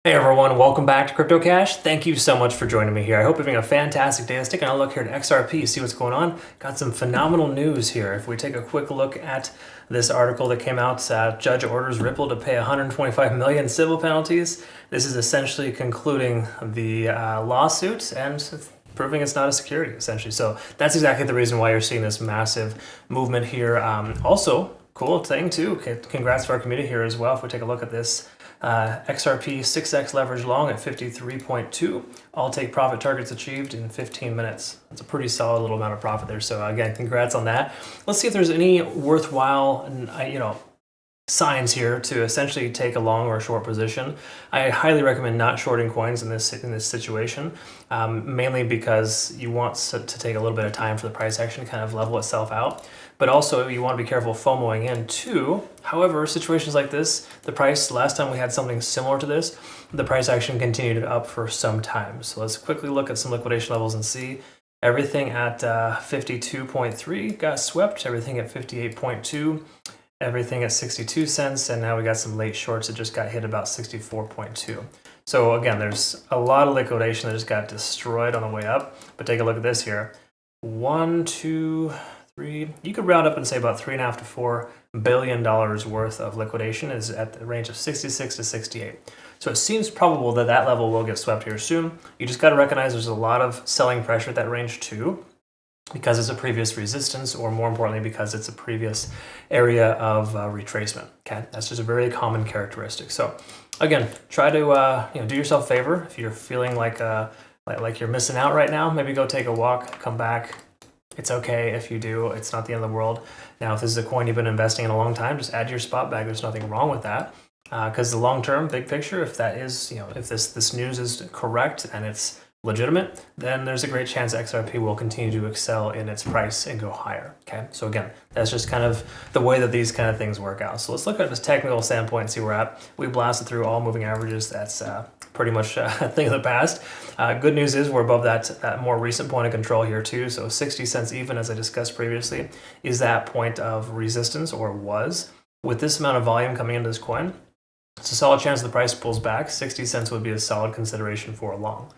Hey everyone, welcome back to CryptoCache. Thank you so much for joining me here. I hope you're having a fantastic day. Let's take a look here at XRP, see what's going on. Got some phenomenal news here. If we take a quick look at this article that came out, judge orders Ripple to pay 125 million civil penalties. This is essentially concluding the lawsuit and proving it's not a security, essentially. So that's exactly the reason why you're seeing this massive movement here. Also, cool thing too, congrats to our community here as well. If we take a look at this, XRP 6x leverage long at 53.2. All take profit targets achieved in 15 minutes. That's a pretty solid little amount of profit there. So again, congrats on that. Let's see if there's any worthwhile, signs here to essentially take a long or a short position. I highly recommend not shorting coins in this situation, mainly because you want to take a little bit of time for the price action to kind of level itself out. But also you want to be careful FOMOing in too. However, situations like this, the price, last time we had something similar to this, the price action continued up for some time. So let's quickly look at some liquidation levels and see. Everything at 52.3 got swept, everything at 58.2. Everything at 62 cents, and now we got some late shorts that just got hit about 64.2. So again, there's a lot of liquidation that just got destroyed on the way up. But take a look at this here. 1, 2, 3. You could round up and say about $3.5 to $4 billion worth of liquidation is at the range of 66 to 68. So it seems probable that that level will get swept here soon. You just got to recognize there's a lot of selling pressure at that range too, because it's a previous resistance, or more importantly, because it's a previous area of retracement. Okay, that's just a very common characteristic. So again, try to do yourself a favor. If you're feeling like you're missing out right now, maybe go take a walk, come back. It's okay if you do. It's not the end of the world. Now, if this is a coin you've been investing in a long time, just add your spot bag. There's nothing wrong with that. Because the long-term, big picture, if that is, if this news is correct and it's legitimate, then there's a great chance XRP will continue to excel in its price and go higher. Okay, so again, that's just kind of the way that these kind of things work out. So let's look at this technical standpoint and see where we're at. We blasted through all moving averages. That's pretty much a thing of the past. Good news is we're above that more recent point of control here too. So 60 cents even, as I discussed previously, is that point of resistance, or was. With this amount of volume coming into this coin, it's a solid chance the price pulls back. 60 cents would be a solid consideration for a long.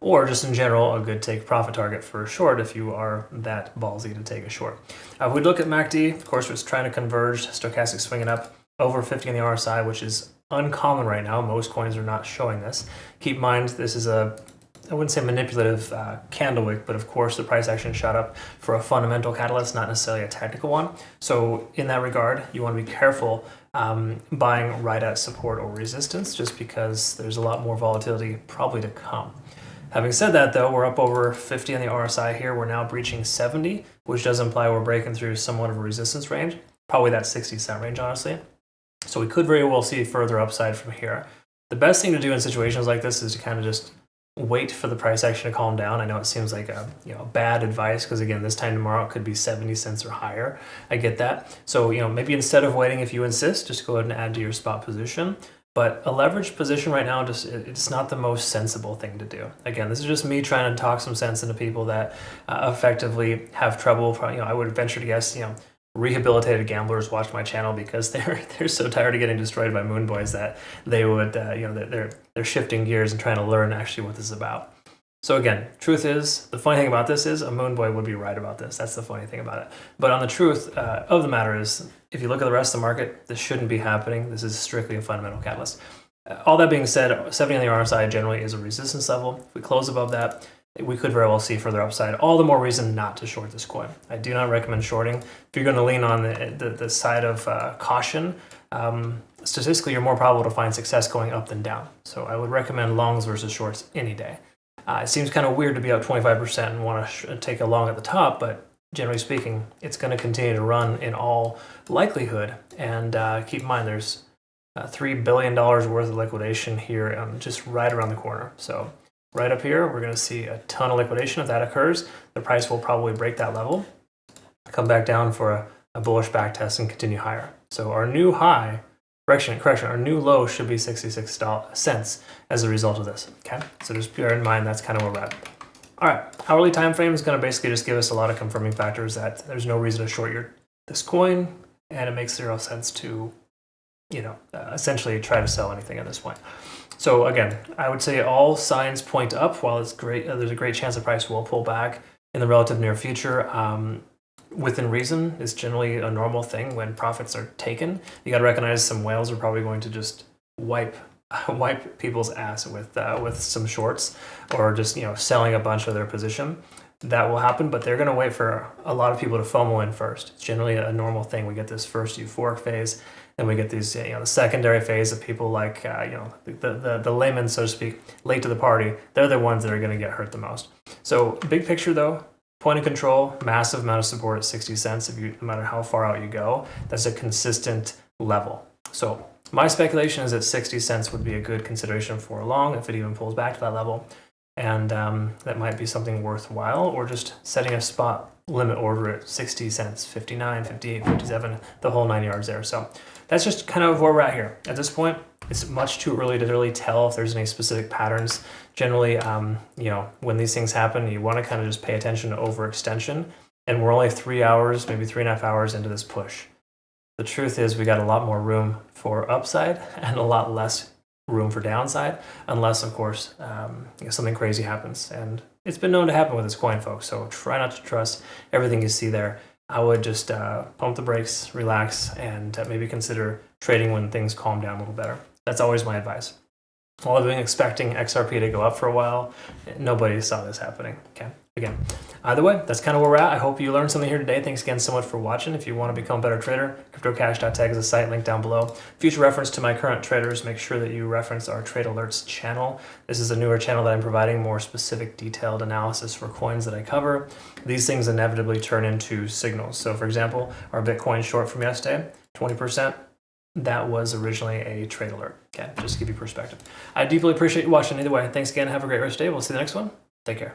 Or just in general, a good take profit target for a short if you are that ballsy to take a short. If we look at MACD, of course, it's trying to converge, stochastic swinging up over 50 on the RSI, which is uncommon right now. Most coins are not showing this. Keep in mind, this is I wouldn't say manipulative candle wick, but of course the price action shot up for a fundamental catalyst, not necessarily a technical one. So in that regard, you want to be careful buying right at support or resistance, just because there's a lot more volatility probably to come. Having said that, though, we're up over 50 on the RSI here. We're now breaching 70, which does imply we're breaking through somewhat of a resistance range, probably that 60-cent range, honestly. So we could very well see further upside from here. The best thing to do in situations like this is to kind of just wait for the price action to calm down. I know it seems like bad advice, because again, this time tomorrow it could be 70 cents or higher. I get that. So maybe instead of waiting, if you insist, just go ahead and add to your spot position. But a leveraged position right now, it's not the most sensible thing to do. Again, this is just me trying to talk some sense into people that effectively have trouble. I would venture to guess, rehabilitated gamblers watch my channel because they're so tired of getting destroyed by moon boys that they would, they're shifting gears and trying to learn actually what this is about. So again, truth is, the funny thing about this is a moon boy would be right about this. That's the funny thing about it. But on the truth of the matter is, if you look at the rest of the market, this shouldn't be happening. This is strictly a fundamental catalyst. All that being said, 70 on the RSI generally is a resistance level. If we close above that, we could very well see further upside. All the more reason not to short this coin. I do not recommend shorting. If you're going to lean on the side of caution, statistically, you're more probable to find success going up than down. So I would recommend longs versus shorts any day. It seems kind of weird to be up 25% and want to take a long at the top, but generally speaking, it's going to continue to run in all likelihood. And keep in mind, there's $3 billion worth of liquidation here just right around the corner. So right up here, we're going to see a ton of liquidation. If that occurs, the price will probably break that level, come back down for a bullish back test and continue higher. So our new high, correction, our new low should be 66 cents as a result of this. Okay, so just bear in mind that's kind of where we're at. All right, hourly time frame is going to basically just give us a lot of confirming factors that there's no reason to short this coin, and it makes zero sense to essentially try to sell anything at this point. So again, I would say all signs point up. While it's great, there's a great chance the price will pull back in the relative near future. Within reason is generally a normal thing when profits are taken. You got to recognize some whales are probably going to just wipe people's ass with some shorts, or just selling a bunch of their position. That will happen, but they're going to wait for a lot of people to FOMO in first. It's generally a normal thing. We get this first euphoric phase, then we get these the secondary phase of people like the laymen, so to speak, late to the party. They're the ones that are going to get hurt the most. So big picture though, point of control, massive amount of support at 60 cents. No matter how far out you go, that's a consistent level. So my speculation is that 60 cents would be a good consideration for long if it even pulls back to that level. And that might be something worthwhile, or just setting a spot limit order at 60 cents, 59, 58, 57, the whole 9 yards there. So that's just kind of where we're at here. At this point, it's much too early to really tell if there's any specific patterns. Generally, when these things happen, you want to kind of just pay attention to overextension. And we're only 3 hours, maybe 3.5 hours into this push. The truth is we got a lot more room for upside and a lot less room for downside, unless of course something crazy happens. And it's been known to happen with this coin, folks, so try not to trust everything you see there. I would just pump the brakes, relax, and maybe consider trading when things calm down a little better. That's always my advice. While I've been expecting XRP to go up for a while, nobody saw this happening. Okay. Again, either way, that's kind of where we're at. I hope you learned something here today. Thanks again so much for watching. If you want to become a better trader, CryptoCache.tech is a site, link down below. Future reference to my current traders, make sure that you reference our Trade Alerts channel. This is a newer channel that I'm providing more specific, detailed analysis for coins that I cover. These things inevitably turn into signals. So for example, our Bitcoin short from yesterday, 20%. That was originally a trade alert. Okay, just to give you perspective. I deeply appreciate you watching either way. Thanks again. Have a great rest of the day. We'll see you in the next one. Take care.